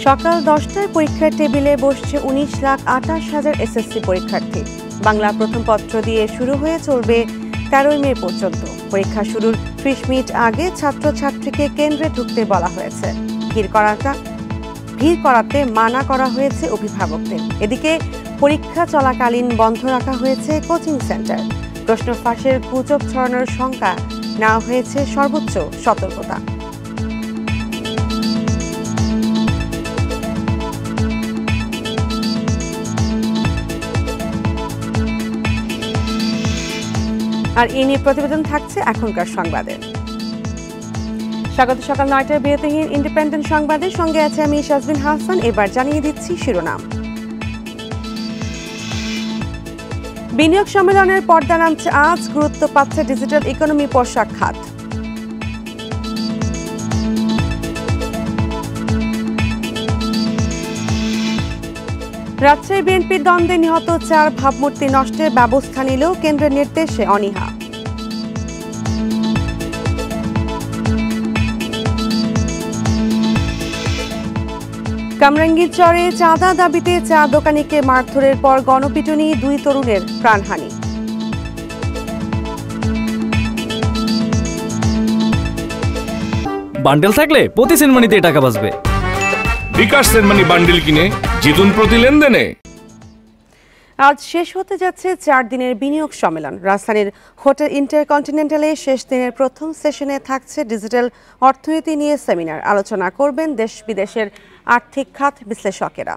সকাল 10টায় পরীক্ষার টেবিলে বসছে 19,28,000 এসএসসি পরীক্ষার্থী। বাংলা প্রথম পত্র দিয়ে শুরু হয়ে চলবে 13 মে পর্যন্ত। পরীক্ষা শুরুর 30 মিনিট আগে ছাত্রছাত্রীকে কেন্দ্রে ঢুকতে বলা হয়েছে। ভিড় করাতে মানা করা হয়েছে অভিভাবকদের। এদিকে পরীক্ষা চলাকালীন বন্ধ রাখা হয়েছে কোচিং সেন্টার। প্রশ্ন ফাঁসের গুজব ছড়ানোর শঙ্কা নেওয়া হয়েছে সর্বোচ্চ সতর্কতা। আর এ নিয়ে প্রতিবেদন থাকছে এখনকার সংবাদে। স্বাগত সকাল 9টার বিরতিহীন ইন্ডিপেন্ডেন্ট সংবাদের সঙ্গে আছে আমি শাজবিন হাসান। এবার জানিয়ে দিচ্ছি শিরোনাম। বিনিয়োগ সম্মেলনের পর্দা নামছে আজ, গুরুত্ব পাচ্ছে ডিজিটাল ইকোনমি পোশাক খাত। রাজশাহী বিএনপির দ্বন্দ্বে নিহত 4 ভাবমূর্তি নষ্টের ব্যবস্থা নিলেও কেন্দ্রের নির্দেশে অনীহা। কামরাঙ্গীরচরে চাঁদা দাবিতে চা দোকানিকে মারধরের পর গণপিটুনি, 2 তরুণের প্রাণহানি। বান্ডেল থাকলে প্রতি সেনমানিতে টাকা বাঁচবে। বিকাশ সেনমানি বান্ডেল কিনে জিতুন প্রতি লেনদেনে। আজ শেষ হতে যাচ্ছে 4 দিনের বিনিয়োগ সম্মেলন। রাজধানীর হোটেল ইন্টারকন্টিনেন্টালে শেষ দিনের প্রথম সেশনে থাকছে ডিজিটাল অর্থনীতি নিয়ে সেমিনার। আলোচনা করবেন দেশ বিদেশের আর্থিক খাত বিশ্লেষকেরা।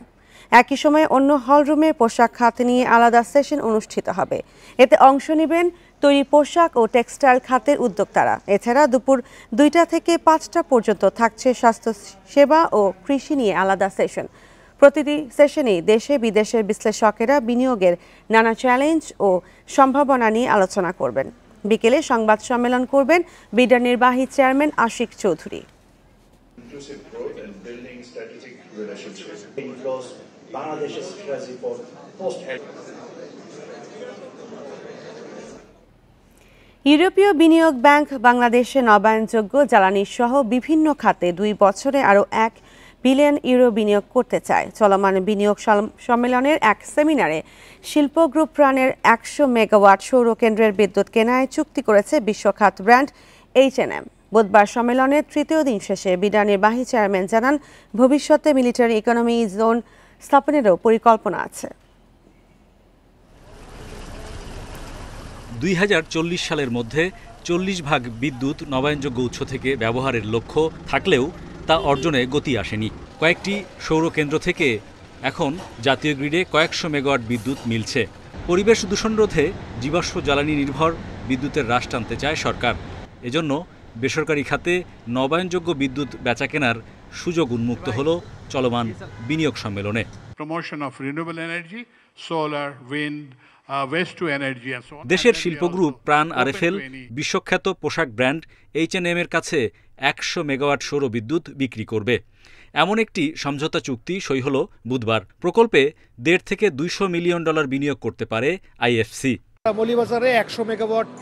একই সময়ে অন্য হলরুমে পোশাক খাত নিয়ে আলাদা সেশন অনুষ্ঠিত হবে। এতে অংশ নেবেন তৈরি পোশাক ও টেক্সটাইল খাতের উদ্যোক্তারা। এছাড়া দুপুর 2টা থেকে 5টা পর্যন্ত থাকছে স্বাস্থ্য সেবা ও কৃষি নিয়ে আলাদা সেশন। প্রতিটি সেশনেই দেশে বিদেশের বিশ্লেষকেরা বিনিয়োগের নানা চ্যালেঞ্জ ও সম্ভাবনা নিয়ে আলোচনা করবেন। বিকেলে সংবাদ সম্মেলন করবেন বিডার নির্বাহী চেয়ারম্যান আশিক চৌধুরী। ইউরোপীয় বিনিয়োগ ব্যাংক বাংলাদেশে নবায়নযোগ্য জ্বালানি সহ বিভিন্ন খাতে 2 বছরে আরও 1 বিলিয়ন ইউরো বিনিয়োগ করতে চায়। চলমান বিনিয়োগ সম্মেলনের এক সেমিনারে শিল্প গ্রুপ প্রাণের 100 মেগাওয়াট সৌর কেন্দ্রের বিদ্যুৎ কেনায় চুক্তি করেছে বিশ্বখ্যাত ব্র্যান্ড H&M। বুধবার সম্মেলনের 3য় দিন শেষে বিডা নির্বাহী চেয়ারম্যান জানান, ভবিষ্যতে মিলিটারি ইকোনমি জোন স্থাপনেরও পরিকল্পনা আছে। 2040 সালের মধ্যে 40% বিদ্যুৎ নবায়নযোগ্য উৎস থেকে ব্যবহারের লক্ষ্য থাকলেও তা অর্জনে গতি আসেনি। কয়েকটি সৌর কেন্দ্র থেকে এখন জাতীয় গ্রিডে কয়েকশো মেগাওয়াট বিদ্যুৎ মিলছে। পরিবেশ দূষণ রোধে জীবাশ্ম জ্বালানি নির্ভর বিদ্যুতের হ্রাস টানতে চায় সরকার। এজন্য বেসরকারি খাতে নবায়নযোগ্য বিদ্যুৎ বেচাকেনার সুযোগ উন্মুক্ত হলো চলমান বিনিয়োগ সম্মেলনে। Promotion of renewable energy, solar, wind, দেশের শিল্প গ্রুপ প্রাণ আরএফএল বিশ্বখ্যাত পোশাক ব্র্যান্ড H&M এর কাছে 100 মেগাওয়াট সৌর বিদ্যুৎ বিক্রি করবে। এমন একটি সমঝোতা চুক্তি সই হলো বুধবার। প্রকল্পে $1.5 থেকে $200 মিলিয়ন বিনিয়োগ করতে পারে আইএফসি। মৌলভীবাজারে 100 মেগাওয়াট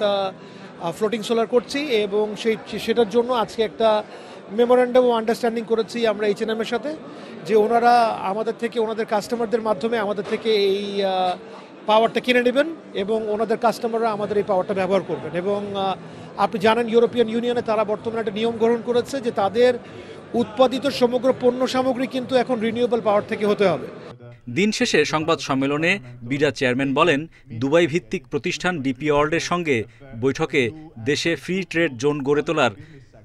ফ্লোটিং সোলার করছি এবং সেটার জন্য আজকে একটা মেমোরেন্ডাম অফ আন্ডারস্ট্যান্ডিং করেছি আমরা H&M এর সাথে, যে ওনারা আমাদের থেকে ওনাদের কাস্টমারদের মাধ্যমে আমাদের থেকে এই পাওয়ারটা কিনে নেবেন এবং ওনাদের কাস্টমাররা আমাদের এই পাওয়ারটা ব্যবহার করবেন। এবং আপনি জানেন ইউরোপিয়ান ইউনিয়নে তারা বর্তমানে একটা নিয়ম গ্রহণ করেছে যে তাদের উৎপাদিত সমগ্র পণ্য সামগ্রী কিন্তু এখন রিনিউয়েবল পাওয়ার থেকে হতে হবে। দিন শেষে সংবাদ সম্মেলনে বিডা চেয়ারম্যান বলেন, দুবাই ভিত্তিক প্রতিষ্ঠান ডিপি ওয়ার্ল্ডের সঙ্গে বৈঠকে দেশে ফ্রি ট্রেড জোন গড়ে তোলার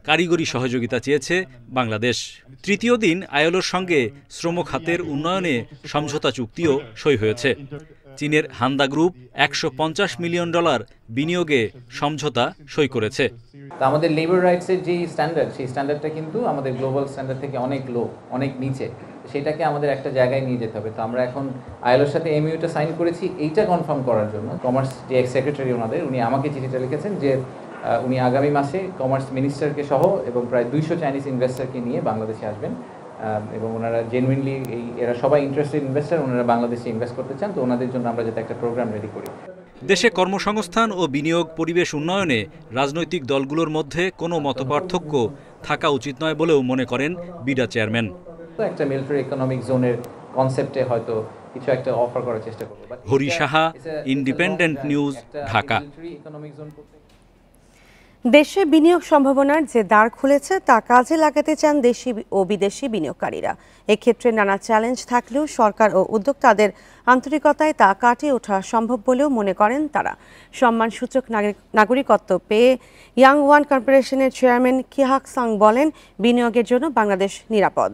কারিগরি সহযোগিতা চেয়েছে বাংলাদেশ। 3য় দিন আইএলওর সঙ্গে শ্রম খাতের উন্নয়নে সমঝোতা চুক্তিও সই হয়েছে। চীনের হান্দা গ্রুপ $150 মিলিয়ন বিনিয়োগে সমঝোতা সই করেছে। আমাদের লেবার রাইটসের যে স্ট্যান্ডার্ড, সেই স্ট্যান্ডার্ডটা কিন্তু আমাদের গ্লোবাল স্ট্যান্ডার্ড থেকে অনেক লো, অনেক নিচে। সেটাকে আমাদের একটা জায়গায় নিয়ে যেতে হবে। তো আমরা এখন আইএলওর সাথে এমইউটা সাইন করেছি এইটা কনফার্ম করার জন্য। কমার্স যে সেক্রেটারি ওনাদের, উনি আমাকে চিঠিটা লিখেছেন যে উনি আগামী মাসে কমার্স মিনিস্টারকে সহ এবং প্রায় 200 চাইনিজ ইনভেস্টারকে নিয়ে বাংলাদেশে আসবেন এবং ওনারা জেনুইনলি এরা সবাই ইন্টারেস্টেড ইনভেস্টার, ওনারা বাংলাদেশে ইনভেস্ট করতে চান। তো ওনাদের জন্য আমরা যাতে একটা প্রোগ্রাম রেডি করি। দেশে কর্মসংস্থান ও বিনিয়োগ পরিবেশ উন্নয়নে রাজনৈতিক দলগুলোর মধ্যে কোনো মতপার্থক্য থাকা উচিত নয় বলেও মনে করেন বিডা চেয়ারম্যান। একটা মিলিটারি ইকোনমিক জোনের কনসেপ্টে হয়তো কিছু একটা অফার করার চেষ্টা করব। Hari Saha, independent news, Dhaka. দেশে বিনিয়োগ সম্ভাবনার যে দ্বার খুলেছে তা কাজে লাগাতে চান দেশি ও বিদেশি বিনিয়োগকারীরা। এক্ষেত্রে নানা চ্যালেঞ্জ থাকলেও সরকার ও উদ্যোক্তাদের আন্তরিকতায় তা কাটিয়ে ওঠা সম্ভব বলেও মনে করেন তারা। সম্মানসূচক নাগরিকত্ব পেয়ে ইয়াং ওয়ান কর্পোরেশনের চেয়ারম্যান কিহাক সাং বলেন, বিনিয়োগের জন্য বাংলাদেশ নিরাপদ।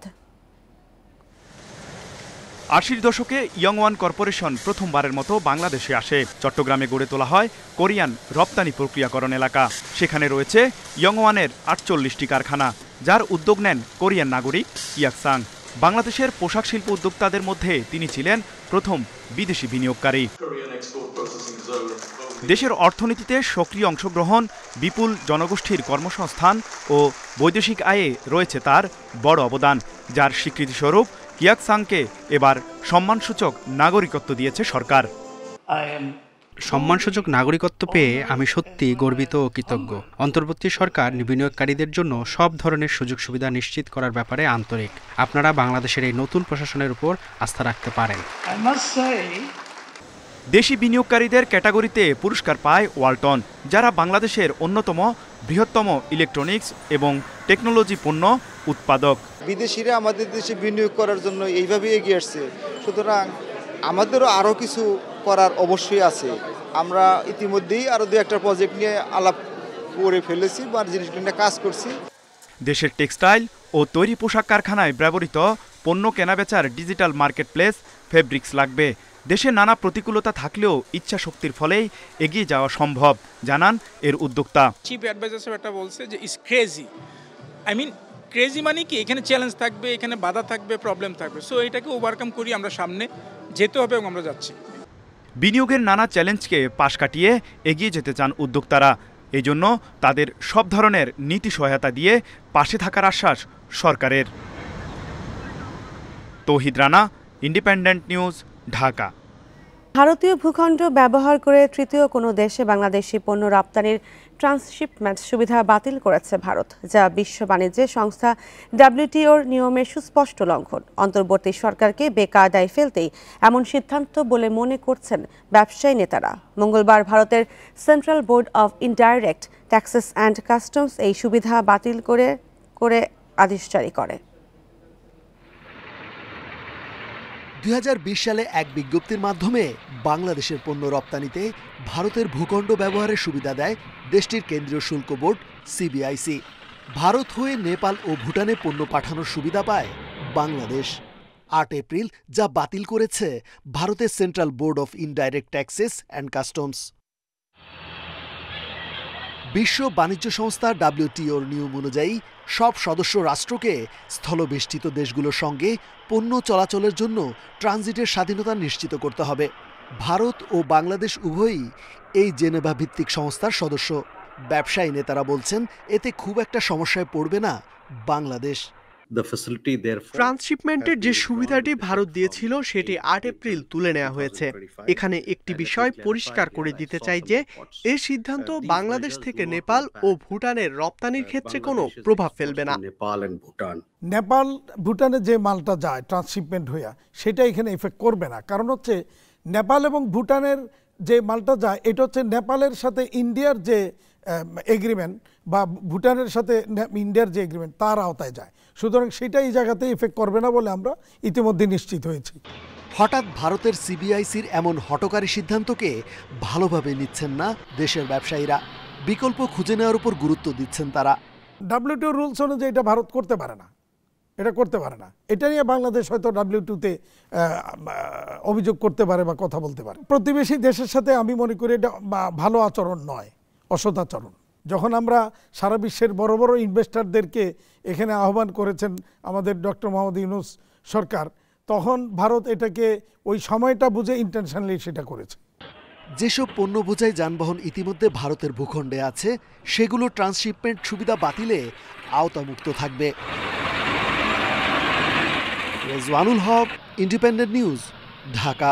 ৮০ দশকে ইয়ং ওয়ান কর্পোরেশন প্রথমবারের মতো বাংলাদেশে আসে। চট্টগ্রামে গড়ে তোলা হয় কোরিয়ান রপ্তানি প্রক্রিয়াকরণ এলাকা। সেখানে রয়েছে ইয়ং ওয়ানের ৪৮টি কারখানা, যার উদ্যোগ নেন কোরিয়ান নাগরিক কিহাক সাং। বাংলাদেশের পোশাক শিল্প উদ্যোক্তাদের মধ্যে তিনি ছিলেন প্রথম বিদেশি বিনিয়োগকারী। দেশের অর্থনীতিতে সক্রিয় অংশগ্রহণ, বিপুল জনগোষ্ঠীর কর্মসংস্থান ও বৈদেশিক আয়ে রয়েছে তার বড় অবদান, যার স্বীকৃতিস্বরূপ কিহাক সাংকে এবার সম্মানসূচক নাগরিকত্ব দিয়েছে সরকার। সম্মানসূচক নাগরিকত্ব পেয়ে আমি সত্যি গর্বিত ও কৃতজ্ঞ। অন্তর্বর্তী সরকার বিনিয়োগকারীদের জন্য সব ধরনের সুযোগ সুবিধা নিশ্চিত করার ব্যাপারে আন্তরিক। আপনারা বাংলাদেশের এই নতুন প্রশাসনের উপর আস্থা রাখতে পারেন। দেশি বিনিয়োগকারীদের ক্যাটাগরিতে পুরস্কার পায় ওয়ালটন, যারা বাংলাদেশের অন্যতম বৃহত্তম ইলেকট্রনিক্স এবং টেকনোলজি পণ্য উৎপাদক। বিদেশিরা আমাদের দেশে বিনিয়োগ করার জন্য এইভাবে এগিয়ে আসছে, সুতরাং আমাদেরও আরও কিছু করার অবশ্যই আছে। আমরা ইতিমধ্যেই আরও ২-১টা প্রজেক্ট নিয়ে আলাপ করে ফেলেছি বা জিনিসগুলো নিয়ে কাজ করছি। দেশের টেক্সটাইল ও তৈরি পোশাক কারখানায় ব্যবহৃত পণ্য কেনাবেচার ডিজিটাল মার্কেট প্লেস ফেব্রিক্স লাগবে। দেশে নানা প্রতিকূলতা থাকলেও ইচ্ছা শক্তির ফলেই এগিয়ে যাওয়া সম্ভব, জানান এর উদ্যোক্তা। চিফ অ্যাডভাইজার সাহেব একটা বলছে যে ইজ ক্রেজি, ক্রেজি মানে কি, এখানে চ্যালেঞ্জ থাকবে, এখানে বাধা থাকবে, প্রবলেম থাকবে, সো এটাকে ওভারকাম করি আমরা সামনে যেতে হবে এবং আমরা যাচ্ছি। বিনিয়োগের নানা চ্যালেঞ্জকে পাশ কাটিয়ে এগিয়ে যেতে চান উদ্যোক্তারা। এই জন্য তাদের সব ধরনের নীতি সহায়তা দিয়ে পাশে থাকার আশ্বাস সরকারের। তৌহিদ রানা, ইন্ডিপেন্ডেন্ট নিউজ, ঢাকা। ভারতীয় ভূখণ্ড ব্যবহার করে তৃতীয় কোনো দেশে বাংলাদেশি পণ্য রপ্তানির ট্রান্সশিপমেন্ট সুবিধা বাতিল করেছে ভারত, যা বিশ্ব বাণিজ্য সংস্থা WTOর নিয়মের সুস্পষ্ট লঙ্ঘন। অন্তর্বর্তী সরকারকে বেকায়দায় ফেলতেই এমন সিদ্ধান্ত বলে মনে করছেন ব্যবসায়ী নেতারা। মঙ্গলবার ভারতের central board of indirect taxes and customs এই সুবিধা বাতিল করে আদেশ জারি করে। ২০২০ সালে এক বিজ্ঞপ্তির মাধ্যমে বাংলাদেশের পণ্য রপ্তানিতে ভারতের ভূখণ্ড ব্যবহারের সুবিধা দেয় দেশটির কেন্দ্রীয় শুল্ক বোর্ড CBIC। ভারত হয়ে নেপাল ও ভুটানে পণ্য পাঠানোর সুবিধা পায় বাংলাদেশ। ৮ এপ্রিল যা বাতিল করেছে ভারতের central board of indirect taxes and customs. বিশ্ব বাণিজ্য সংস্থা WTOর নিয়ম অনুযায়ী সব সদস্য রাষ্ট্রকে স্থলবেষ্টিত দেশগুলোর সঙ্গে পণ্য চলাচলের জন্য ট্রানজিটের স্বাধীনতা নিশ্চিত করতে হবে। ভারত ও বাংলাদেশ উভয়ই এই জেনেভা ভিত্তিক সংস্থার সদস্য। ব্যবসায়ী নেতারা বলছেন এতে খুব একটা সমস্যায় পড়বে না বাংলাদেশ। ট্রান্সশিপমেন্টের যে সুবিধাটি ভারত দিয়েছিল সেটি ৮ এপ্রিল তুলে নেওয়া হয়েছে। এখানে একটি বিষয় পরিষ্কার করে দিতে চাই যে এই সিদ্ধান্ত বাংলাদেশ থেকে নেপাল ও ভুটানের রপ্তানির ক্ষেত্রে কোনো প্রভাব ফেলবে না। নেপাল ভুটানে যে মালটা যায় ট্রান্সশিপমেন্ট হইয়া, সেটা এখানে এফেক্ট করবে না। কারণ হচ্ছে নেপাল এবং ভুটানের যে মালটা যায় এটা হচ্ছে নেপালের সাথে ইন্ডিয়ার যে এগ্রিমেন্ট বা ভুটানের সাথে ইন্ডিয়ার যে এগ্রিমেন্ট তার আওতায় যায়, সুতরাং সেটা এই জায়গাতে এফেক্ট করবে না বলে আমরা ইতিমধ্যে নিশ্চিত হয়েছি। হঠাৎ ভারতের CBICর এমন হঠকারী সিদ্ধান্তকে ভালোভাবে নিচ্ছেন না দেশের ব্যবসায়ীরা। বিকল্প খুঁজে নেওয়ার উপর গুরুত্ব দিচ্ছেন তারা। WTO রুলস অনুযায়ী এটা ভারত করতে পারে না, এটা নিয়ে বাংলাদেশ হয়তো WTOতে অভিযোগ করতে পারে বা কথা বলতে পারে। প্রতিবেশী দেশের সাথে আমি মনে করি এটা ভালো আচরণ নয়, অসদাচরণ। যখন আমরা সারা বিশ্বের বড় বড় ইনভেস্টরদেরকে এখানে আহ্বান করেছেন আমাদের ডক্টর মোহাম্মদ ইউনূস সরকার, তখন ভারত এটাকে ওই সময়টা বুঝে ইন্টেনশনালি সেটা করেছে। যেসব পণ্য বোঝাই যানবাহন ইতিমধ্যে ভারতের ভূখণ্ডে আছে সেগুলো ট্রান্সশিপমেন্ট সুবিধা বাতিলে আওতামুক্ত থাকবে। রেজওয়ানুল হক, ইন্ডিপেন্ডেন্ট নিউজ, ঢাকা।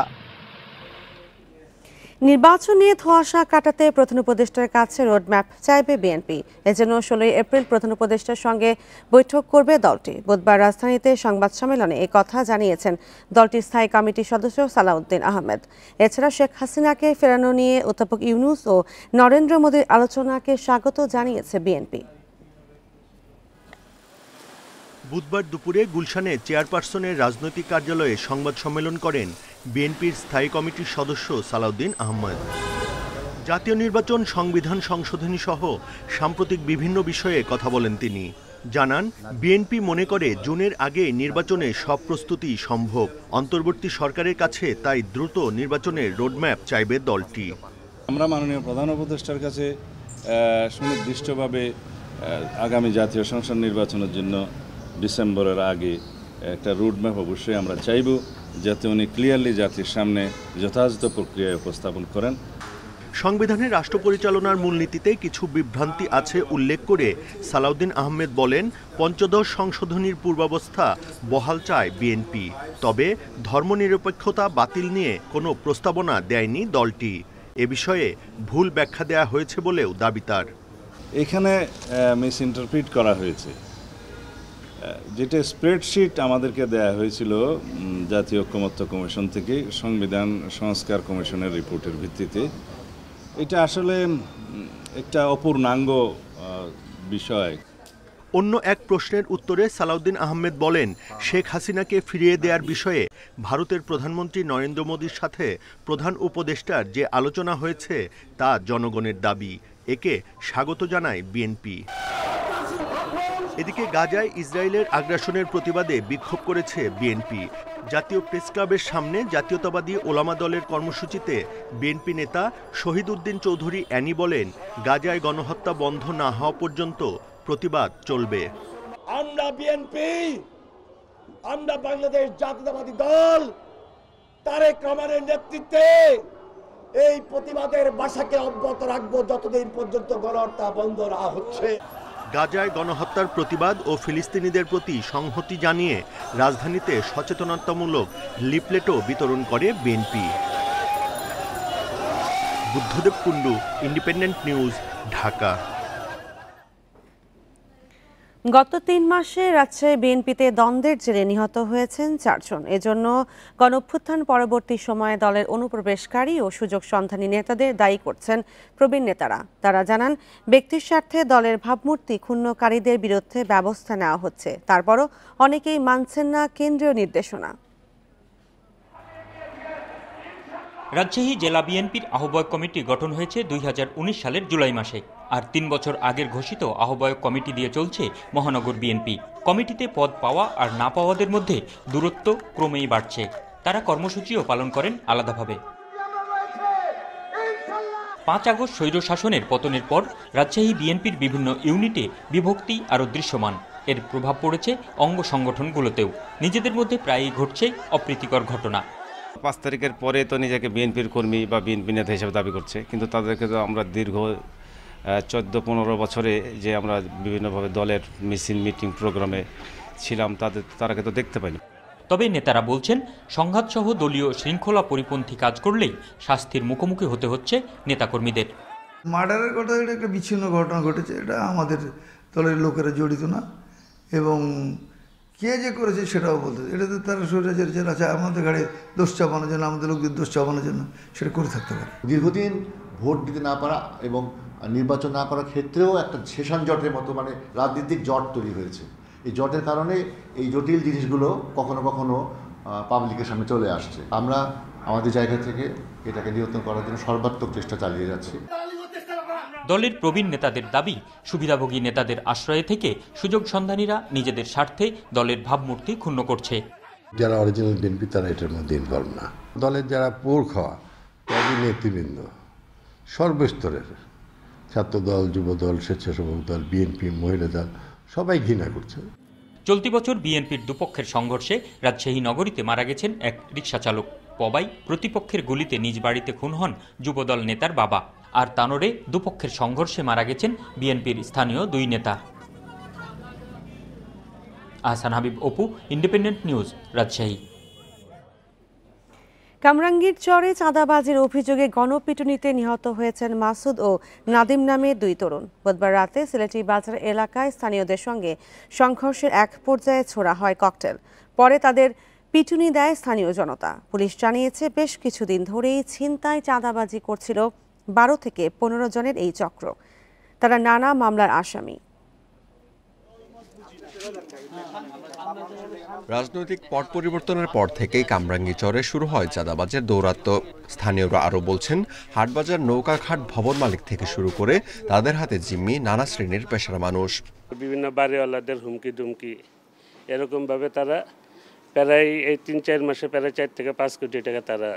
নির্বাচন নিয়ে ধোঁয়াশা কাটাতে প্রধান উপদেষ্টার কাছে রোডম্যাপ চাইবে বিএনপি। এজন্য 16 এপ্রিল প্রধান উপদেষ্টার সঙ্গে বৈঠক করবে দলটি। বুধবার রাজধানীতে সংবাদ সম্মেলনে এই কথা জানিয়েছেন দলটির স্থায়ী কমিটির সদস্য সালাউদ্দিন আহমেদ। এছাড়া শেখ হাসিনাকে ফেরানো নিয়ে অধ্যাপক ইউনূস ও নরেন্দ্র মোদীর আলোচনাকে স্বাগত জানিয়েছে বিএনপি। বুধবার দুপুরে গুলশানে চেয়ারপারসনের রাজনৈতিক কার্যালয়ে সংবাদ সম্মেলন করেন বিএনপির স্থায়ী কমিটির সদস্য সালাউদ্দিন আহমেদ। জাতীয় নির্বাচন, সংবিধান সংশোধনী সহ সাম্প্রতিক বিভিন্ন বিষয়ে কথা বলেন তিনি। জানান, বিএনপি মনে করে জুনের আগে নির্বাচনে সব প্রস্তুতি সম্ভব। অন্তর্বর্তী সরকারের কাছে তাই দ্রুত নির্বাচনের রোডম্যাপ চাইবে দলটি। আমরা মাননীয় প্রধান উপদেষ্টার কাছে সুনির্দিষ্টভাবে আগামী জাতীয় সংসদ নির্বাচনের জন্য ডিসেম্বরের আগে একটা রোডম্যাপ অবশ্যই আমরা চাইব, যাতে উনি ক্লিয়ারলি জাতির সামনে যথাযথ প্রক্রিয়ায় উপস্থাপন করেন। সংবিধানের রাষ্ট্র পরিচালনার মূলনীতিতে কিছু বিভ্রান্তি আছে উল্লেখ করে সালাউদ্দিন আহমেদ বলেন, পঞ্চদশ সংশোধনীর পূর্বাবস্থা বহাল চায় বিএনপি। তবে ধর্মনিরপেক্ষতা বাতিল নিয়ে কোনো প্রস্তাবনা দেয়নি দলটি। এ বিষয়ে ভুল ব্যাখ্যা দেয়া হয়েছে বলেও দাবি তার। এখানে মিস ইন্টারপ্রিট করা হয়েছে। যেটা স্প্রেডশিট আমাদেরকে দেয়া হয়েছিল জাতীয় ঐকমত্য কমিশন থেকে সংবিধান সংস্কার কমিশনের রিপোর্টের ভিত্তিতে, এটা আসলে একটা অপূর্ণাঙ্গ বিষয়। অন্য এক প্রশ্নের উত্তরে সালাউদ্দিন আহমেদ বলেন, শেখ হাসিনাকে ফিরিয়ে দেওয়ার বিষয়ে ভারতের প্রধানমন্ত্রী নরেন্দ্র মোদীর সাথে প্রধান উপদেষ্টার যে আলোচনা হয়েছে তা জনগণের দাবি। একে স্বাগত জানায় বিএনপি। এদিকে গাজায় ইসরায়েলের আগ্রাসনের প্রতিবাদে বিক্ষোভ করেছে বিএনপি। জাতীয় প্রেস ক্লাবের সামনে জাতীয়তাবাদী ওলামা দলের কর্মসূচিতে বিএনপি নেতা শহীদ উদ্দিন চৌধুরী অ্যানি বলেন, গাজায় গণহত্যা বন্ধ না হওয়া পর্যন্ত প্রতিবাদ চলবে। আমরা বিএনপি, আমরা বাংলাদেশ জাতীয়তাবাদী দল তারেক রহমানের নেতৃত্বে এই প্রতিবাদের ভাষাকে অব্যাহত রাখবো যতদিন পর্যন্ত গণহত্যা বন্ধ না হচ্ছে। গাজায় গণহত্যার প্রতিবাদ ও ফিলিস্তিনিদের প্রতি সংহতি জানিয়ে রাজধানীতে সচেতনতামূলক লিফলেটও বিতরণ করে BNP. Buddhadeb Kundu, independent news, Dhaka. গত 3 মাসে রাজশাহী বিএনপিতে দ্বন্দ্বের জেরে নিহত হয়েছেন 4 জন। এজন্য গণঅভ্যুত্থান পরবর্তী সময়ে দলের অনুপ্রবেশকারী ও সুযোগ সন্ধানী নেতাদের দায়ী করছেন প্রবীণ নেতারা। তারা জানান, ব্যক্তির স্বার্থে দলের ভাবমূর্তি ক্ষুণ্ণকারীদের বিরুদ্ধে ব্যবস্থা নেওয়া হচ্ছে। তারপরও অনেকেই মানছেন না কেন্দ্রীয় নির্দেশনা। রাজশাহী জেলা বিএনপির আহ্বায়ক কমিটি গঠন হয়েছে 2019 সালের জুলাই মাসে। আর 3 বছর আগের ঘোষিত আহ্বায়ক কমিটি দিয়ে চলছে মহানগর বিএনপি। কমিটিতে পদ পাওয়া আর না পাওয়াদের মধ্যে দূরত্ব ক্রমেই বাড়ছে। তারা কর্মসূচিও পালন করেন আলাদাভাবে। 5 আগস্ট স্বৈরশাসনের পতনের পর রাজশাহী বিএনপির বিভিন্ন ইউনিটে বিভক্তি আরও দৃশ্যমান। এর প্রভাব পড়েছে অঙ্গ সংগঠনগুলোতেও। নিজেদের মধ্যে প্রায়ই ঘটছে অপ্রীতিকর ঘটনা। 5 তারিখের পরে তো নিজেকে বিএনপির কর্মী বা বিএনপি নেতা হিসেবে দাবি করছে, কিন্তু তাদেরকে তো আমরা দীর্ঘ 14-15 বছরে যে আমরা বিভিন্নভাবে দলের মিছিল, মিটিং, প্রোগ্রামে ছিলাম, তারাকে তো দেখতে পাইনি। তবে নেতারা বলছেন, সংঘাতসহ দলীয় শৃঙ্খলা পরিপন্থী কাজ করলেই শাস্তির মুখোমুখি হতে হচ্ছে নেতাকর্মীদের। মার্ডারের কথা, এটা একটা বিচ্ছিন্ন ঘটনা ঘটেছে, এটা আমাদের দলের লোকেরা জড়িত না, এবং কে যে করেছে সেটাও বলতে, এটা তো তারা স্বৈরাচার যারা আছে আমাদের ঘাড়ে দোষ চাপানোর জন্য, আমাদের লোকদের দোষ চাপানোর জন্য সেটা করে থাকতে পারে। দীর্ঘদিন ভোট দিতে না পারা এবং নির্বাচন না করার ক্ষেত্রেও একটা শেষান জটের মতো রাজনৈতিক জট তৈরি হয়েছে। এই জটের কারণে এই জটিল জিনিসগুলো কখনো কখনো পাবলিকের সামনে চলে আসছে। আমরা আমাদের জায়গা থেকে এটাকে নিয়ন্ত্রণ করার জন্য সর্বাত্মক চেষ্টা চালিয়ে যাচ্ছি। দলের প্রবীণ নেতাদের দাবি, সুবিধাভোগী নেতাদের আশ্রয়ে থেকে সুযোগ সন্ধানীরা নিজেদের স্বার্থে দলের ভাবমূর্তি ক্ষুণ্ণ করছে। যারা অরিজিনাল বিএনপি তারা এটার মধ্যে ইনভলভ না। দলের যারা পোর খাওয়া নেতৃবৃন্দ সর্বস্তরের, ছাত্রদল, যুবদল, স্বেচ্ছাসেবক দল, বিএনপি, মহিলা দল, সবাই ঘৃণা করছে। চলতি বছর বিএনপির দুপক্ষের সংঘর্ষে রাজশাহী নগরীতে মারা গেছেন এক রিকশা চালক। পবাই প্রতিপক্ষের গুলিতে নিজ বাড়িতে খুন হন যুবদল নেতার বাবা। আর তানোরে দুপক্ষের সংঘর্ষে মারা গেছেন বিএনপির স্থানীয় 2 নেতা। Ahsan Habib, Apu, independent news, Rajshahi. কামরাঙ্গীর চরে চাঁদাবাজির অভিযোগে গণপিটুনিতে নিহত হয়েছেন মাসুদ ও নাদিম নামে দুই তরুণ। বুধবার রাতে সিলেটি বাজার এলাকায় স্থানীয়দের সঙ্গে সংঘর্ষের এক পর্যায়ে ছোড়া হয় ককটেল। পরে তাদের পিটুনি দেয় স্থানীয় জনতা। পুলিশ জানিয়েছে বেশ কিছুদিন ধরেই ছিনতাই চাঁদাবাজি করছিল 12 থেকে 15 জনের এই চক্র। তারা নানা মামলার আসামি। রাজনৈতিক পট পরিবর্তনের পর থেকেই কামরাঙ্গীচরে শুরু হয় চাঁদাবাজের দৌরাত্ম্য। স্থানীয়রা আরও বলছেন, হাটবাজার নৌকাঘাট ভবন মালিক থেকে শুরু করে তাদের হাতে জিম্মি নানা শ্রেণীর পেশার মানুষ। বিভিন্ন বাড়িওয়ালাদের হুমকি দুমকি এরকমভাবে তারা প্রায় এই 3-4 মাসে প্রায় 4 থেকে 5 কোটি টাকা তারা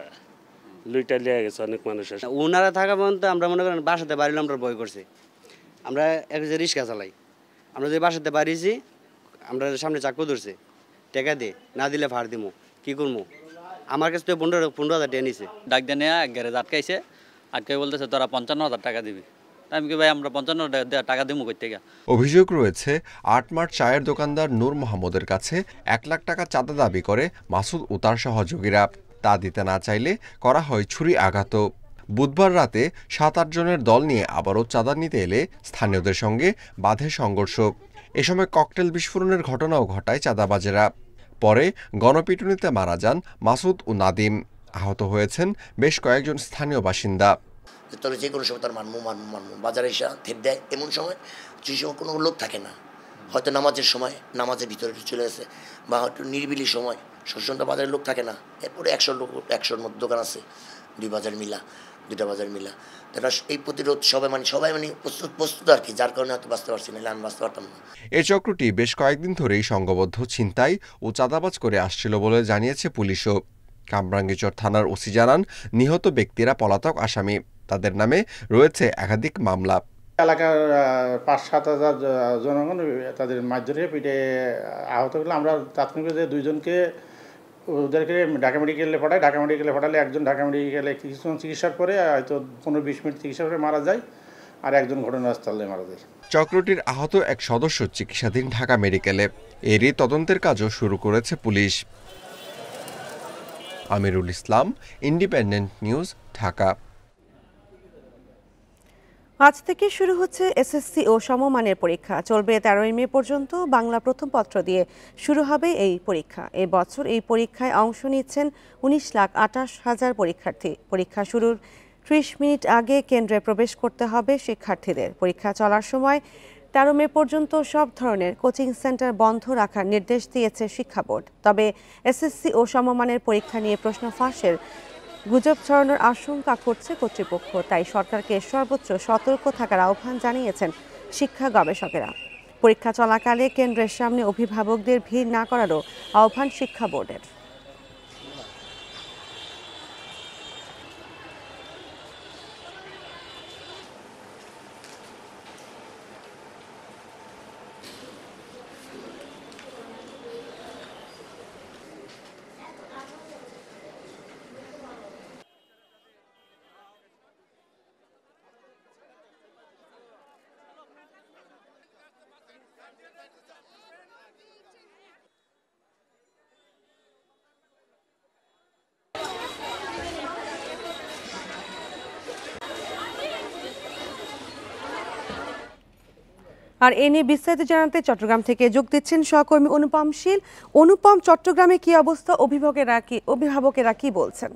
লুইটা লিয়ে গেছে অনেক মানুষের। ওনারা থাকা পর্যন্ত আমরা মনে করেন বাসাতে বাড়িলে আমরা ভয় করছি। আমরা এক যে রিক্সা চালাই, আমরা যে বাসাতে বাড়িয়েছি আমরা সামনে চাকু ধরছে, টাকা দে না দিলে ভাড় দিব, কি করবো? আমার কাছে তো 15,000 টাকা নিছে। ডাক দিয়ে নেওয়া গ্যারেজ আটকাইছে, আটকাই বলতেছে তোরা 55,000 টাকা দিবি। আমি কি ভাই আমরা 55,000 টাকা দিব কই থেকে? অভিযোগ রয়েছে 8 মার্চ চায়ের দোকানদার নূর মোহাম্মদের কাছে 1 লাখ টাকা চাঁদা দাবি করে মাসুদ ও তার সহযোগীরা। তা দিতে না চাইলে করা হয় ছুরি আঘাত। বুধবার রাতে 7-8 জনের দল নিয়ে আবারও চাঁদা নিতে এলে স্থানীয়দের সঙ্গে বাধে সংঘর্ষ। এ সময় ককটেল বিস্ফোরণের ঘটনাও ঘটায় চাঁদাবাজেরা। পরে গণপিটুনিতে মারা যান মাসুদ ও নাদিম। আহত হয়েছেন বেশ কয়েকজন স্থানীয় বাসিন্দা। তবে যে কোনো সময় তার মানমু বাজারে এসে থেপ দেয়। এমন সময় যে সময় কোনো লোক থাকে না, হয়তো নামাজের সময় নামাজের ভিতরে চলে আসে, বা হয়তো নিরিবিলি সময় সন্ধ্যা বাজারের লোক থাকে না। এরপরে 100-র মধ্যে দোকান আছে, 2 বাজার মিলা, 2টা বাজার মিলা। তারা এই প্রতিরোধ সবাই প্রস্তুত আর কি, যার কারণে হয়তো বাঁচতে পারছি না, আমি বাঁচতে পারতাম না। এই চক্রটি বেশ কয়েকদিন ধরেই সংঘবদ্ধ ছিনতাই ও চাঁদাবাজ করে আসছিল বলে জানিয়েছে পুলিশও। কামরাঙ্গীচর থানার ওসি জানান, নিহত ব্যক্তিরা পলাতক আসামি। তাদের নামে রয়েছে একাধিক মামলা। এলাকার 5-7 হাজার জনগণ তাদের মারধরে পিঠে আহত করলে আমরা তাৎক্ষণিক 2 জনকে ওদেরকে ঢাকা মেডিকেলে পাঠাই। ঢাকা মেডিকেলে পাঠালে একজন ঢাকা মেডিকেলে কিছুক্ষণ চিকিৎসার পরে হয়তো 15-20 মিনিট চিকিৎসা করে মারা যায়, আর একজন ঘটনাস্থলে মারা যায়। চক্রটির আহত এক সদস্য চিকিৎসাধীন ঢাকা মেডিকেলে। এরই তদন্তের কাজও শুরু করেছে police. Amirul Islam, independent news, Dhaka. আজ থেকে শুরু হচ্ছে এসএসসি ও সমমানের পরীক্ষা। চলবে 13 মে পর্যন্ত। বাংলা প্রথম পত্র দিয়ে শুরু হবে এই পরীক্ষা। এই বছর এই পরীক্ষায় অংশ নিচ্ছেন 19,28,000 পরীক্ষার্থী। পরীক্ষা শুরুর 30 মিনিট আগে কেন্দ্রে প্রবেশ করতে হবে শিক্ষার্থীদের। পরীক্ষা চলার সময় 13 মে পর্যন্ত সব ধরনের কোচিং সেন্টার বন্ধ রাখার নির্দেশ দিয়েছে শিক্ষা বোর্ড। তবে এসএসসি ও সমমানের পরীক্ষা নিয়ে প্রশ্ন ফাঁসের গুজব ছড়ানোর আশঙ্কা করছে কর্তৃপক্ষ। তাই সরকারকে সর্বোচ্চ সতর্ক থাকার আহ্বান জানিয়েছেন শিক্ষা গবেষকেরা। পরীক্ষা চলাকালে কেন্দ্রের সামনে অভিভাবকদের ভিড় না করারও আহ্বান শিক্ষা বোর্ডের। আর এ নিয়ে বিস্তারিত জানাতে চট্টগ্রাম থেকে যোগ দিচ্ছেন সহকর্মী অনুপম শীল। অনুপম, চট্টগ্রামে কি অবস্থা? অভিভাবকেরা কি বলছেন?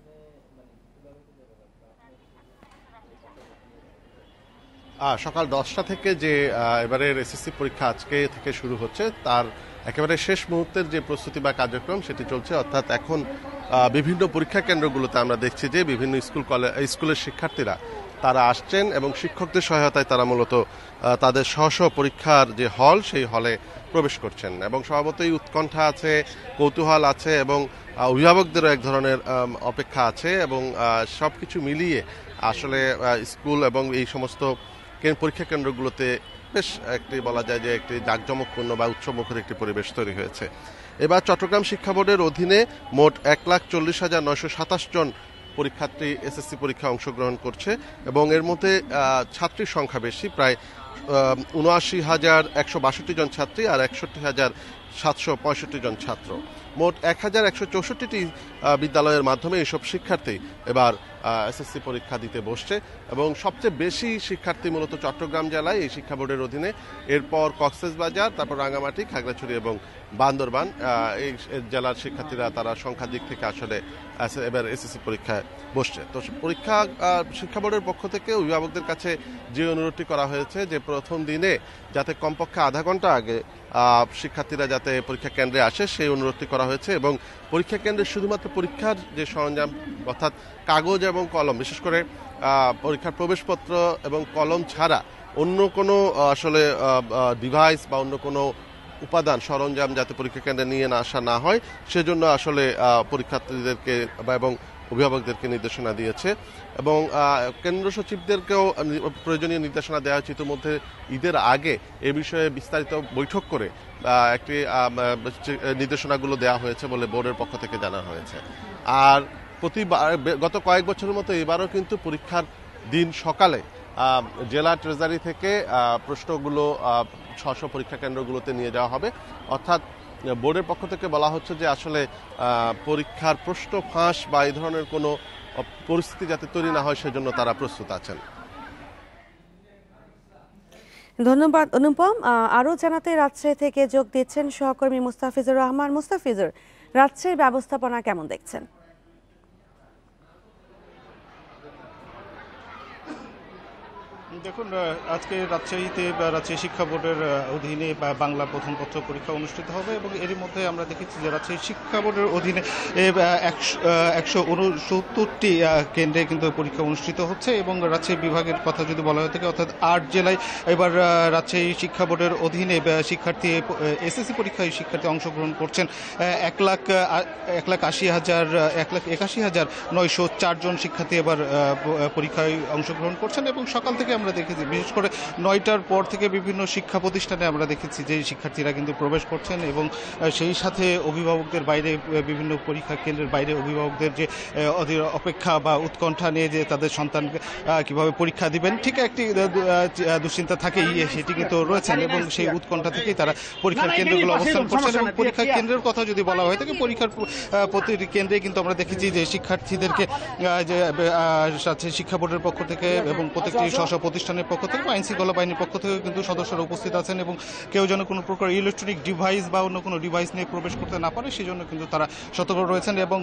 সকাল 10টা থেকে যে এবারের এসএসসি পরীক্ষা আজকে থেকে শুরু হচ্ছে, তার একেবারে শেষ মুহূর্তের যে প্রস্তুতি বা কার্যক্রম সেটি চলছে। অর্থাৎ এখন বিভিন্ন পরীক্ষা কেন্দ্রগুলোতে আমরা দেখছি যে বিভিন্ন স্কুলের শিক্ষার্থীরা তারা আসছেন এবং শিক্ষকদের সহায়তায় তারা মূলত তাদের স্ব পরীক্ষার যে হল সেই হলে প্রবেশ করছেন। এবং স্বভাবতই উৎকণ্ঠা আছে, কৌতূহল আছে এবং অভিভাবকদেরও এক ধরনের অপেক্ষা আছে। এবং সব কিছু মিলিয়ে আসলে স্কুল এবং এই সমস্ত পরীক্ষা কেন্দ্রগুলোতে বেশ একটি বলা যায় যে একটি জাঁকজমকপূর্ণ বা উৎসবমুখর একটি পরিবেশ তৈরি হয়েছে। এবার চট্টগ্রাম শিক্ষা বোর্ডের অধীনে মোট 1,40,927 জন পরীক্ষার্থী এসএসসি পরীক্ষায় অংশগ্রহণ করছে এবং এর মধ্যে ছাত্রীর সংখ্যা বেশি, প্রায় ৭৯,162 জন ছাত্রী আর 61,765 জন ছাত্র। মোট 1,164টি বিদ্যালয়ের মাধ্যমে এইসব শিক্ষার্থী এবার এসএসসি পরীক্ষা দিতে বসছে এবং সবচেয়ে বেশি শিক্ষার্থী মূলত চট্টগ্রাম জেলায় এই শিক্ষা বোর্ডের অধীনে, এরপর কক্সবাজার, তারপর রাঙ্গামাটি, খাগড়াছড়ি এবং বান্দরবান এই জেলার শিক্ষার্থীরা তারা সংখ্যার দিক থেকে আসলে এবার এসএসসি পরীক্ষায় বসছে। তো শিক্ষা বোর্ডের পক্ষ থেকে অভিভাবকদের কাছে যে অনুরোধটি করা হয়েছে যে প্রথম দিনে যাতে কমপক্ষে আধা ঘন্টা আগে শিক্ষার্থীরা যাতে পরীক্ষা কেন্দ্রে আসে সেই অনুরোধটি করা হয়েছে এবং পরীক্ষা কেন্দ্রে শুধুমাত্র পরীক্ষার যে সরঞ্জাম অর্থাৎ কাগজ এবং কলম, বিশেষ করে পরীক্ষার প্রবেশপত্র এবং কলম ছাড়া অন্য কোনো আসলে ডিভাইস বা অন্য কোনো উপাদান সরঞ্জাম যাতে পরীক্ষা কেন্দ্রে নিয়ে আসা না হয় সেজন্য আসলে পরীক্ষার্থীদেরকে এবং অভিভাবকদেরকে নির্দেশনা দিয়েছে এবং কেন্দ্র সচিবদেরকেও প্রয়োজনীয় নির্দেশনা দেওয়া হয়েছে। ইতিমধ্যে ঈদের আগে এ বিষয়ে বিস্তারিত বৈঠক করে একটি নির্দেশনাগুলো দেওয়া হয়েছে বলে বোর্ডের পক্ষ থেকে জানা হয়েছে। আর গত কয়েক বছরের মতো এবারও কিন্তু পরীক্ষার দিন সকালে জেলা ট্রেজারি থেকে প্রশ্নগুলো 600 পরীক্ষা কেন্দ্রগুলোতে নিয়ে যাওয়া হবে। অর্থাৎ বোর্ডের পক্ষ থেকে বলা হচ্ছে যে আসলে পরীক্ষার প্রশ্ন ফাঁস বা এই ধরনের কোনো পরিস্থিতি যাতে তৈরি না হয় সেজন্য তারা প্রস্তুত আছেন। ধন্যবাদ অনুপম। আরও জানাতে রাজশাহী থেকে যোগ দিচ্ছেন সহকর্মী মুস্তাফিজুর রহমান। মুস্তাফিজুর, রাজশাহীর ব্যবস্থাপনা কেমন দেখছেন? দেখুন, আজকে রাজশাহীতে রাজশাহী শিক্ষা বোর্ডের অধীনে বাংলা প্রথম পত্র পরীক্ষা অনুষ্ঠিত হবে এবং এরই মধ্যে আমরা দেখেছি যে রাজশাহী শিক্ষা বোর্ডের অধীনে 169টি কেন্দ্রে কিন্তু পরীক্ষা অনুষ্ঠিত হচ্ছে এবং রাজশাহী বিভাগের কথা যদি বলা হয়ে থাকে অর্থাৎ 8 জেলায় এবার রাজশাহী শিক্ষা বোর্ডের অধীনে শিক্ষার্থী এসএসসি পরীক্ষায় শিক্ষার্থী অংশগ্রহণ করছেন 1,81,904 জন শিক্ষার্থী এবার পরীক্ষায় অংশগ্রহণ করছেন এবং সকাল থেকে আমরা দেখেছি বিশেষ করে 9টার পর থেকে বিভিন্ন শিক্ষা প্রতিষ্ঠানে আমরা দেখেছি যে শিক্ষার্থীরা কিন্তু প্রবেশ করছেন এবং সেই সাথে অভিভাবকদের বাইরে বিভিন্ন পরীক্ষা কেন্দ্রের বাইরে অভিভাবকদের যে অপেক্ষা বা উৎকণ্ঠা নিয়ে যে তাদের সন্তান কিভাবে পরীক্ষা দিবেন ঠিক একটি দুশ্চিন্তা থাকেই, সেটি কিন্তু রয়েছেন এবং সেই উৎকণ্ঠা থেকেই তারা পরীক্ষার কেন্দ্রগুলো অবস্থান করছেন এবং পরীক্ষার কেন্দ্রের কথা যদি বলা হয়ে থাকে পরীক্ষার প্রতিটি কেন্দ্রে কিন্তু আমরা দেখেছি যে শিক্ষার্থীদেরকে যে শিক্ষা বোর্ডের পক্ষ থেকে এবং প্রত্যেকটি প্রতিষ্ঠানের পক্ষ থেকে বা আইনশৃঙ্খলা বাহিনীর পক্ষ থেকে কিন্তু সদস্যরা উপস্থিত আছেন এবং কেউ যেন কোনো প্রকার ইলেকট্রনিক ডিভাইস বা অন্য কোনো ডিভাইস নিয়ে প্রবেশ করতে না পারে সেজন্য কিন্তু তারা সতর্ক রয়েছেন এবং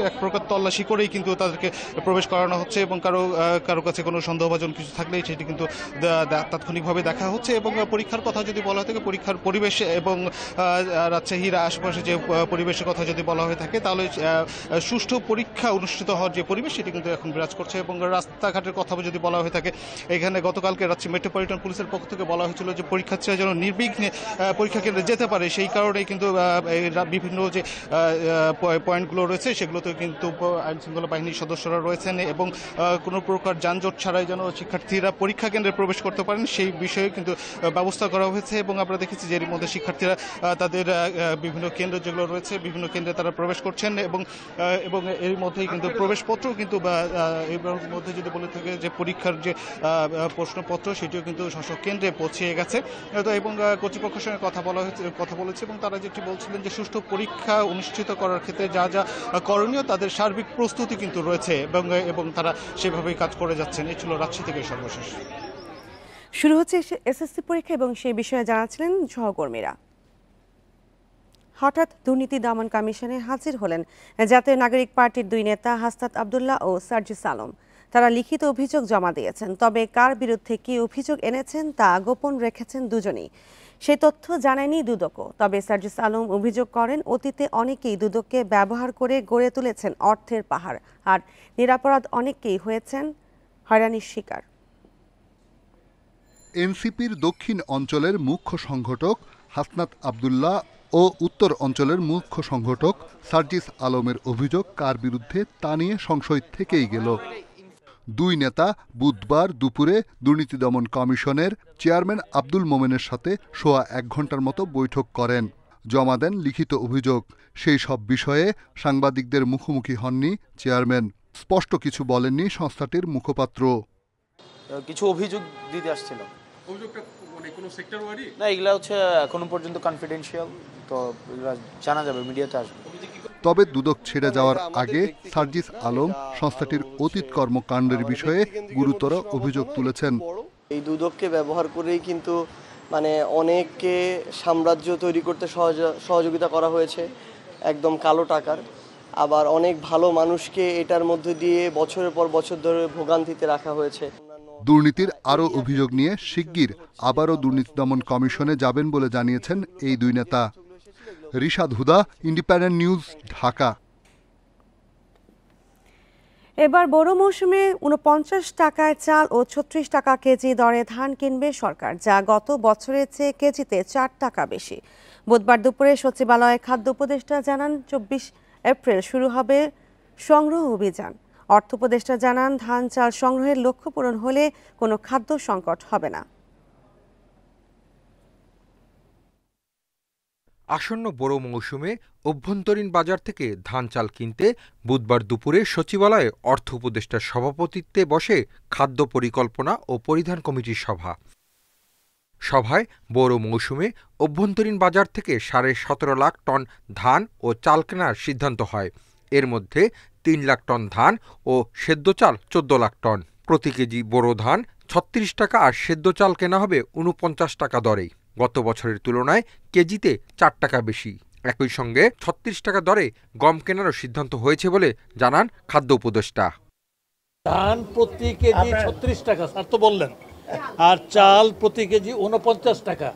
এক প্রকার তল্লাশি করেই কিন্তু তাদেরকে প্রবেশ করানো হচ্ছে এবং কারো কাছে কোনো সন্দেহভাজন কিছু থাকলে সেটি কিন্তু তাৎক্ষণিকভাবে দেখা হচ্ছে এবং পরীক্ষার কথা যদি বলা হয়ে থাকে পরীক্ষার পরিবেশ এবং রাজশাহীর আশেপাশে যে পরিবেশের কথা যদি বলা হয়ে থাকে তাহলে সুষ্ঠু পরীক্ষা অনুষ্ঠিত হওয়ার যে পরিবেশ সেটি কিন্তু এখন বিরাজ করছে এবং রাস্তাঘাটের কথা যদি বলা হয়ে থাকে এখানে গতকালকে রাজশাহী মেট্রোপলিটন পুলিশের পক্ষ থেকে বলা হয়েছিল যে পরীক্ষার্থীরা যেন নির্বিঘ্নে পরীক্ষা কেন্দ্রে যেতে পারে, সেই কারণেই কিন্তু বিভিন্ন যে পয়েন্টগুলো রয়েছে সেগুলোতে কিন্তু আইনশৃঙ্খলা বাহিনীর সদস্যরা রয়েছেন এবং কোনো প্রকার যানজট ছাড়াই যেন শিক্ষার্থীরা পরীক্ষা কেন্দ্রে প্রবেশ করতে পারেন সেই বিষয়ে কিন্তু ব্যবস্থা করা হয়েছে এবং আমরা দেখেছি যে এর মধ্যে শিক্ষার্থীরা তাদের বিভিন্ন কেন্দ্র যেগুলো রয়েছে বিভিন্ন কেন্দ্রে তারা প্রবেশ করছেন এবং এর মধ্যেই কিন্তু প্রবেশপত্র কিন্তু এর মধ্যে যদি বলে থাকে যে পরীক্ষার যে প্রশ্নপত্র সেটিও কিন্তু শাসক কেন্দ্রে পৌঁছে গেছে এবং কর্তৃপক্ষের সঙ্গে কথা বলেছে এবং তারা যেটি বলছিলেন যে সুষ্ঠু পরীক্ষা অনুষ্ঠিত করার ক্ষেত্রে যা যা করণীয় তাদের সার্বিক প্রস্তুতি কিন্তু রয়েছে এবং তারা সেভাবেই কাজ করে যাচ্ছেন। এই ছিল রাজশাহী থেকে সর্বশেষ। শুরু হচ্ছে এসএসসি পরীক্ষা এবং সেই বিষয়ে জানাচ্ছিলেন সহকর্মীরা। হঠাৎ দুর্নীতি দমন কমিশনে হাজির হলেন জাতীয় নাগরিক পার্টির 2 নেতা হাসনাত আব্দুল্লাহ ও সার্জিস আলম। তারা লিখিত অভিযোগ জমা দিয়েছেন, তবে কার বিরুদ্ধে কি অভিযোগ এনেছেন তা গোপন রেখেছেন দুজনেই। সেই তথ্য জানায়নি দুদকও। তবে সার্জিস আলম অভিযোগ করেন অতীতে অনেকেই দুদককে ব্যবহার করে গড়ে তুলেছেন অর্থের পাহাড় আর নিরাপরাধ অনেকেই হয়েছেন হয়রানির শিকার। এনসিপির দক্ষিণ অঞ্চলের মুখ্য সংগঠক হাসনাত আব্দুল্লাহ ও উত্তর অঞ্চলের মুখ্য সংগঠক সার্জিস আলমের অভিযোগ কার বিরুদ্ধে তা নিয়ে সংশয় থেকেই গেল। 2 নেতা বুধবার দুপুরে দুর্নীতি দমন কমিশনের চেয়ারম্যান আব্দুল মোমেনের সাথে সোয়া 1 ঘণ্টার মতো বৈঠক করেন, জমা দেন লিখিত অভিযোগ। সেই সব বিষয়ে সাংবাদিকদের মুখোমুখি হননি চেয়ারম্যান। স্পষ্ট কিছু বলেননি সংস্থাটির মুখপাত্র। কিছু অভিযোগ দিতে আসছিল। না, এগুলা হচ্ছে এখনো পর্যন্ত কনফিডেন্সিয়াল, তো এগুলা জানা যাবে, মিডিয়াতে আসবে। তবে দুদক ছেড়ে যাওয়ার আগে সার্জিস আলম সংস্থাটির অতীত কর্মকাণ্ডের বিষয়ে গুরুতর অভিযোগ তুলেছেন। এই দুদককে ব্যবহার করেই কিন্তু অনেককে সাম্রাজ্য তৈরি করতে সহযোগিতা করা হয়েছে, একদম কালো টাকার। আবার অনেক ভালো মানুষকে এটার মধ্যে দিয়ে বছরের পর বছর ধরে ভোগান্তিতে রাখা হয়েছে। দুর্নীতির আরও অভিযোগ নিয়ে শিগগির আবারও দুর্নীতি দমন কমিশনে যাবেন বলে জানিয়েছেন এই দুই নেতা। রিশাদ হুদা, ইন্ডিপেন্ডেন্ট নিউজ, ঢাকা। এবার বড় মৌসুমে ৪৯ টাকায় চাল ও ৩৬ টাকা কেজি দরে ধান কিনবে সরকার, যা গত বছরের চেয়ে কেজিতে ৪ টাকা বেশি। বুধবার দুপুরে সচিবালয়ে খাদ্য উপদেষ্টা জানান ২৪ এপ্রিল শুরু হবে সংগ্রহ অভিযান। অর্থ উপদেষ্টা জানান ধান চাল সংগ্রহের লক্ষ্য পূরণ হলে কোনো খাদ্য সংকট হবে না। আসন্ন বড় মৌসুমে অভ্যন্তরীণ বাজার থেকে ধান চাল কিনতে বুধবার দুপুরে সচিবালয়ে অর্থ উপদেষ্টার সভাপতিত্বে বসে খাদ্য পরিকল্পনা ও পরিধান কমিটির সভা। সভায় বড় মৌসুমে অভ্যন্তরীণ বাজার থেকে ১৭.৫ লাখ টন ধান ও চাল কেনার সিদ্ধান্ত হয়। এর মধ্যে ৩ লাখ টন ধান ও সেদ্ধ চাল ১৪ লাখ টন। প্রতি কেজি বোরো ধান ৩৬ টাকা আর সেদ্ধ চাল কেনা হবে ৪৯ টাকা দরেই। গত বছরের তুলনায় কেজিতে ৪ টাকা বেশি। একই সঙ্গে ৩৬ টাকা দরে গম কেনারও সিদ্ধান্ত হয়েছে বলে জানান খাদ্য উপদেষ্টা। ধান প্রতি কেজি ৩৬ টাকা স্যার তো বললেন, আর চাল প্রতি কেজি ৪৯ টাকা,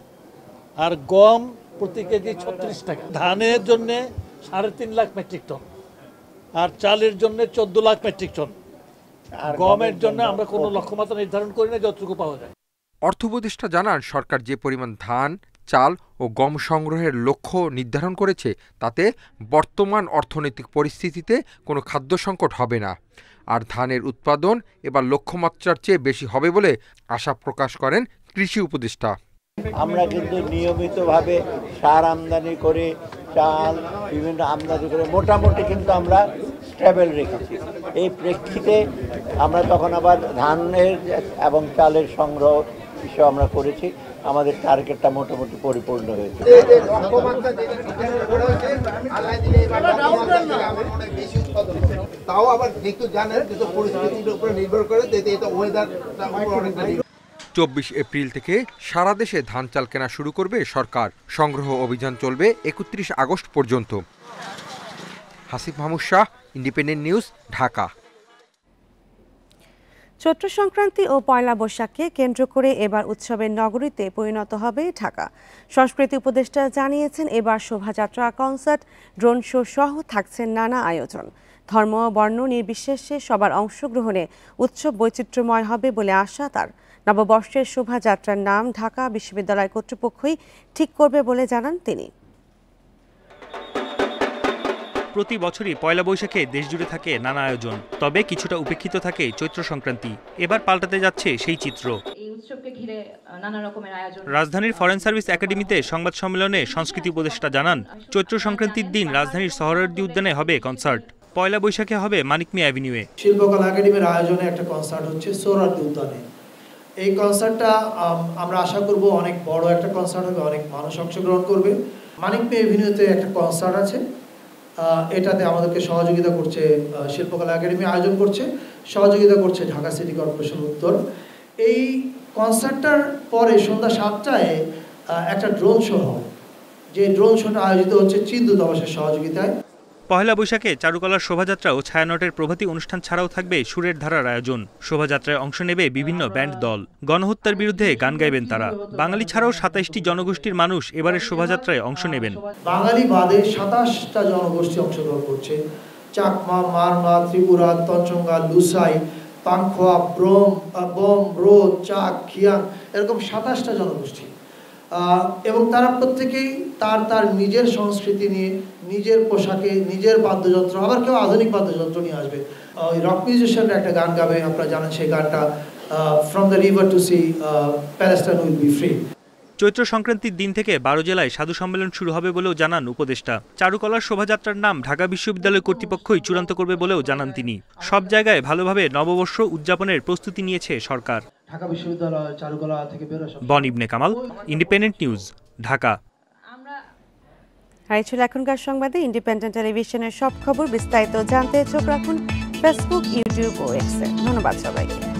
আর গম প্রতি কেজি ৩৬ টাকা। ধানের জন্য ৩.৫ লাখ মেট্রিক টন, আর চালের জন্য ১৪ লাখ মেট্রিক টন। গমের জন্য আমরা কোনো লক্ষ্যমাত্রা নির্ধারণ করি না, যতটুকু পাওয়া যায়। অর্থ উপদেষ্টা জানান সরকার যে পরিমাণ ধান, চাল ও গম সংগ্রহের লক্ষ্য নির্ধারণ করেছে তাতে বর্তমান অর্থনৈতিক পরিস্থিতিতে কোনো খাদ্য সংকট হবে না। আর ধানের উৎপাদন এবার লক্ষ্যমাত্রার চেয়ে বেশি হবে বলে আশা প্রকাশ করেন কৃষি উপদেষ্টা। আমরা কিন্তু নিয়মিতভাবে সার আমদানি করে, চাল বিভিন্ন আমদানি করে মোটামুটি কিন্তু আমরা স্টেবল রেখেছি। এই প্রেক্ষিতে আমরা তখন আবার ধানের এবং চালের সংগ্রহ বিষয় আমরা করেছি, আমাদের টার্গেটটা মোটামুটি পরিপূর্ণ হয়েছে। তাও আবার একটু জানেন কিন্তু পরিস্থিতির উপরে নির্ভর করে, এটা ওয়েদারটা অনেক। ২৪ এপ্রিল থেকে সারা দেশে ধান চাল কেনা শুরু করবে সরকার। সংগ্রহ অভিযান চলবে ৩১ আগস্ট পর্যন্ত। Hasif Mahmud Shah, independent news, Dhaka. চৈত্র সংক্রান্তি ও পয়লা বৈশাখকে কেন্দ্র করে এবার উৎসবের নগরীতে পরিণত হবে ঢাকা। সংস্কৃতি উপদেষ্টা জানিয়েছেন এবার শোভাযাত্রা, কনসার্ট, ড্রোন শো সহ থাকছে নানা আয়োজন। ধর্ম বর্ণ নির্বিশেষে সবার অংশগ্রহণে উৎসব বৈচিত্র্যময় হবে বলে আশা তার। নববর্ষের শোভাযাত্রার নাম ঢাকা বিশ্ববিদ্যালয় কর্তৃপক্ষই ঠিক করবে বলে জানান তিনি। প্রতি বছরই পয়লা বৈশাখে দেশজুড়ে থাকে নানা আয়োজন, তবে কিছুটা উপেক্ষিত থাকে চৈত্র সংক্রান্তি। এবার পাল্টাতে যাচ্ছে সেই চিত্র। রাজধানীর ফরেন সার্ভিস একাডেমিতে সংবাদ সম্মেলনে সংস্কৃতি উপদেষ্টা জানান চৈত্র সংক্রান্তির দিন রাজধানীর সোহরাওয়ার্দী উদ্যানে হবে কনসার্ট। পয়লা বৈশাখে হবে মানিক মিয়া অ্যাভিনিউয়ে। শিল্পকলা একাডেমির আয়োজনে একটা কনসার্ট হচ্ছে সোহরাওয়ার্দী উদ্যানে। এই কনসার্টটা আমরা আশা করব অনেক বড় একটা কনসার্ট হবে, অনেক মানুষ অংশগ্রহণ করবে। মানিক মিয়া অ্যাভিনিউতে একটা কনসার্ট আছে, এটাতে আমাদেরকে সহযোগিতা করছে শিল্পকলা একাডেমি, আয়োজন করছে, সহযোগিতা করছে ঢাকা সিটি কর্পোরেশন উত্তর। এই কনসার্টটার পরে সন্ধ্যা ৭টায় একটা ড্রোন শো হবে, যে ড্রোন শোটা আয়োজিত হচ্ছে চিন্দু দাবাসের সহযোগিতায়। পহেলা বৈশাখে চারুকলার শোভাযাত্রা ও ছায়ানটের প্রভৃতি অনুষ্ঠান ছাড়াও থাকবে সুরের ধারার আয়োজন। শোভাযাত্রায় অংশ নেবে বিভিন্ন ব্যান্ড দল। গণহত্যার বিরুদ্ধে গান গাইবেন তারা। বাঙালি ছাড়াও ২৭টি জনগোষ্ঠীর মানুষ এবারের শোভাযাত্রায় অংশ নেবেন। বাঙালি বাদে ২৭টা জনগোষ্ঠী অংশগ্রহণ করছে। চাকমা, মারমা, ত্রিপুরা, তঞ্চঙ্গা, লুসাই, পাংখোয়া, বম, ব্রো, চাক, খিয়াং, এরকম ২৭টা জনগোষ্ঠী। এবং তারা প্রত্যেকেই তার নিজের সংস্কৃতি নিয়ে, নিজের পোশাকে, নিজের বাদ্যযন্ত্র, আবার কেউ আধুনিক বাদ্যযন্ত্র নিয়ে আসবে। ওই রক মিউজিশিয়ানরা একটা গান গাবে, আপনারা জানেন সেই গানটা, from the river to sea, Palestine will be free. চৈত্র সংক্রান্তির দিন থেকে ১২ জেলায় সাধু সম্মেলন শুরু হবে বলেও জানান উপদেষ্টা। চারুকলার শোভাযাত্রার নাম ঢাকা বিশ্ববিদ্যালয় কর্তৃপক্ষই চূড়ান্ত করবে বলেও জানান তিনি। সব জায়গায় ভালোভাবে নববর্ষ উদযাপনের প্রস্তুতি নিয়েছে সরকার। ঢাকা বিশ্ববিদ্যালয় চারুকলা থেকে বের হয়ে বন ইবনে কামাল, ইন্ডিপেন্ডেন্ট নিউজ, ঢাকা। আর এই ছিল এখনকার সংবাদে। ইন্ডিপেন্ডেন্ট টেলিভিশনের সব খবর বিস্তারিত জানতে চোখ রাখুন ফেসবুক, ইউটিউব ও এক্সে। ধন্যবাদ সবাইকে।